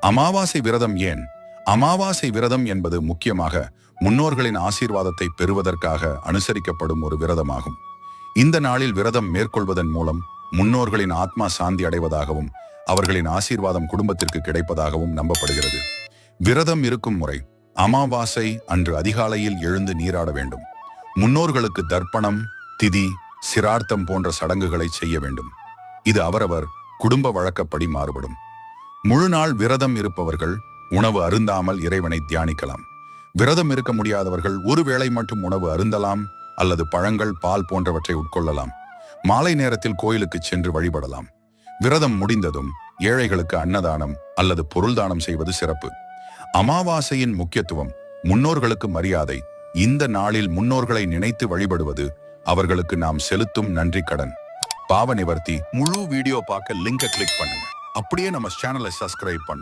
அமாவாசை விரதம் ஏன்? அமாவாசை விரதம் என்பது முக்கியமாக முன்னோர்களின் ஆசீர்வாதத்தை பெறுவதற்காக அனுசரிக்கப்படும் ஒரு விரதமாகும். இந்த நாளில் விரதம் மேற்கொள்வதன் மூலம் முன்னோர்களின் ஆத்மா சாந்தி அடைவதாகவும் அவர்களின் ஆசீர்வாதம் குடும்பத்திற்கு கிடைப்பதாகவும் நம்பப்படுகிறது. விரதம் இருக்கும் முறை: அமாவாசை அன்று அதிகாலையில் எழுந்து நீராட வேண்டும். முன்னோர்களுக்கு தர்ப்பணம், திதி, சிரார்த்தம் போன்ற சடங்குகளை செய்ய வேண்டும். இது அவரவர் குடும்ப வழக்கப்படி மாறுபடும். முழு நாள் விரதம் இருப்பவர்கள் உணவு அருந்தாமல் இறைவனை தியானிக்கலாம். விரதம் இருக்க முடியாதவர்கள் ஒருவேளை மட்டும் உணவு அருந்தலாம் அல்லது பழங்கள், பால் போன்றவற்றை உட்கொள்ளலாம். மாலை நேரத்தில் கோயிலுக்கு சென்று வழிபடலாம். விரதம் முடிந்ததும் ஏழைகளுக்கு அன்னதானம் அல்லது பொருள் தானம் செய்வது சிறப்பு. அமாவாசையின் முக்கியத்துவம்: முன்னோர்களுக்கு மரியாதை. இந்த நாளில் முன்னோர்களை நினைத்து வழிபடுவது அவர்களுக்கு நாம் செலுத்தும் நன்றி கடன். பாவ நிவர்த்தி. முழு வீடியோ பார்க்க லிங்கை கிளிக் பண்ணுங்க. அப்படியே நம்ம சேனலை சப்ஸ்கிரைப் பண்ணுங்க.